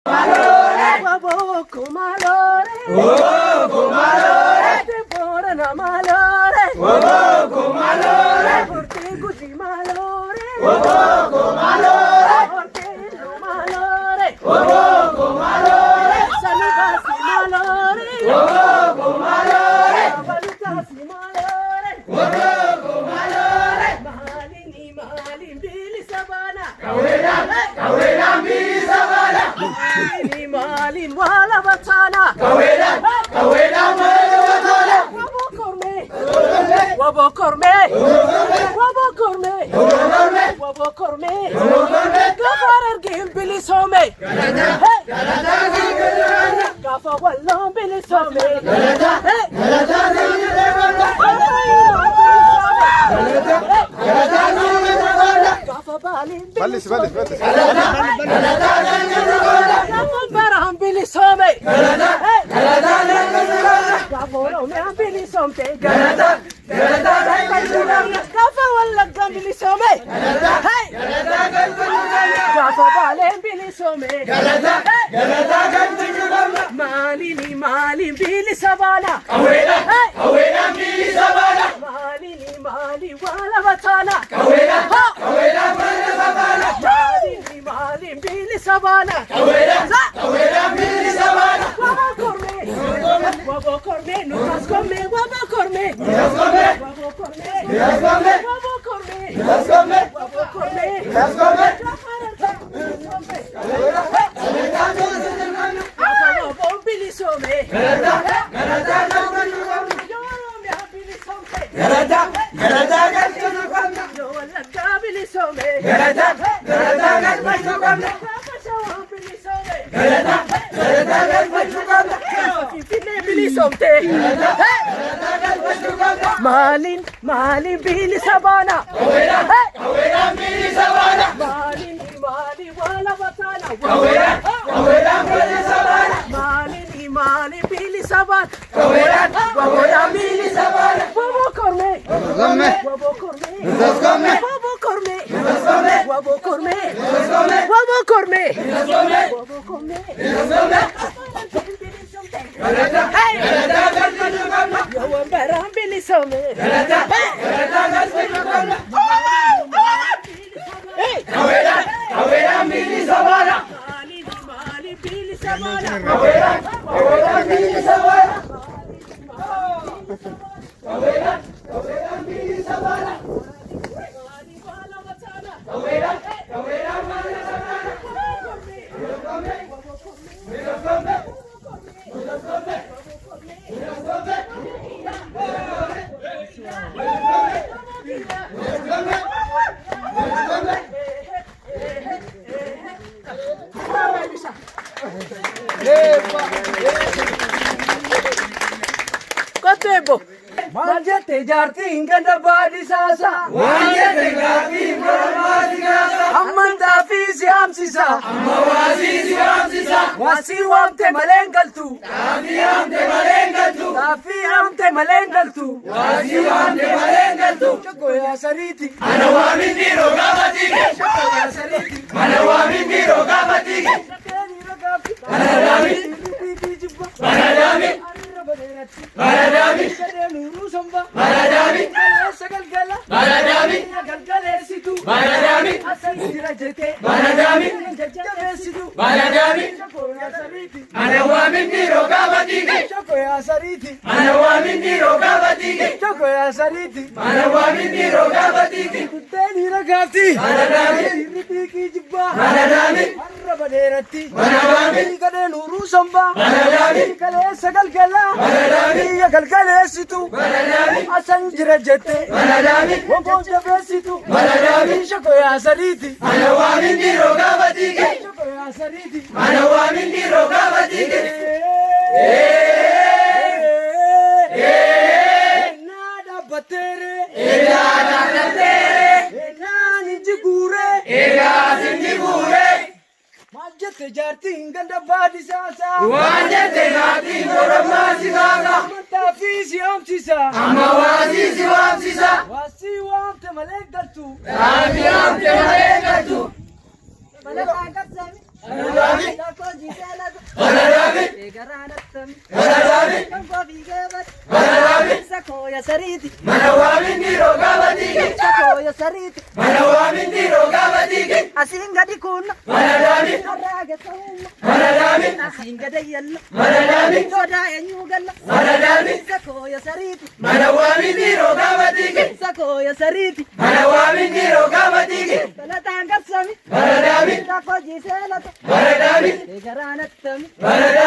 Malore, waboko malore, waboko malore, borana malore, waboko malore, orte guji malore, waboko malore, orte no malore, waboko malore, sanibasi malore, waboko malore, balutasi malore, waboko malore, malini malin bili sabana, kawena mbili sabana, malini malin wala batana, kawena mbili batana, wabo korme, wabo korme, wabo korme, gafarar gim bili some, gafa wallo bili some, gafa balin bili some, gafa baram bili some, gafa romyan bili some, gafa walla gam bili some, gafa balin bili some, malini malin bili sabana, kawena mbili sabana, malini mali wala batana, kawena mbili sabana, malini malin bili sabana, kawena mbili sabana, wabo korme, nukas korme, wabo korme, wabo korme, wabo korme, wabo korme, wabo bili some, bili some, bili somte, malin bili sabana, kawena mbili sabana, malin mali wala batana, kawena mbili sabana, malin bili sabana, kawena mbili sabana, wabo korme, wabo korme, wabo korme, wabo korme, wabo korme, wabo korme, yawan baram bili some, kawena mbili sabana, malin bili sabana, kawena mbili sabana, kawena mbili sabana, malin wala batana, kawena mbili sabana, Kotebo, manjate jarti inganda badi sasa, waanjete gaafii mormaa sigaasa, amman taafisi hamsisa, amma waasiisi waamsisa, wasi wamte malengaltu, gaafii hamte malee galtu, taafii hamte malengaltu, waasii waamte malee galtu, choko ya sariti, ana waamin dhiiroo gaafa tige, choko ya sariti, ana waamin dhiiroo gaafa tige, shakeni ragafi, Banadami, jibba, banadami, baderati, banadami, kadenu rusamba, banadami, sagalgala, banadami, galgalesitu, banadami, asan jirajete, banadami, jajjabesitu, banadami, choko ya sariti, ana waamin dhiiroo gaafa tige, choko ya sariti, ana waamin dhiiroo gaafa tige, choko ya sariti, ana waamin dhiiroo gaafa tige, kutteni ragafti, banadami, irriti jibba, banadami, harra badeeratti, banadami, kadenu rusamba, banadami, kaleessa galgala, banadami, biyya galgaleessitu, banadami, asan jira jette, banadami, woboo jabeessitu, banadami, shako yaa sadiiti, ana waamin dhiiroo gaafa tige, shako yaa sadiiti. ana waamin dhiiroo gaafa tige, Naa dhaabbatteere, egaa dhaabdatteere, naa ni jiguure, egaa sinni buure, maal jette jaartiin ganda baadisaasaa, waan jette gaafii mormaa sigaasa, amantaa fi si hamsisa, amma waasii si waamsisa, waasii waamte malee galtu. gaafii hamte malee galtu. Manadami. Tako jiselatu. Manadami. Egaranattam. Manadami. Kanko bigevat. Manadami. Sakoya sariti. Manawami ndiro gabatike. Sakoya sariti. Manawami ndiro gabatike. Asinga dikuna. Manadami. Araga sawna. Manadami. Asinga dayalla. Manadami. Soda enyugalla. Manadami. Sakoya sariti. Manawami ndiro gabatike. Sakoya sariti. Manawami ndiro gabatike. Talatangarsami. Manadami. Tako jiselatu. Manadami. Egaranattam. Manadami.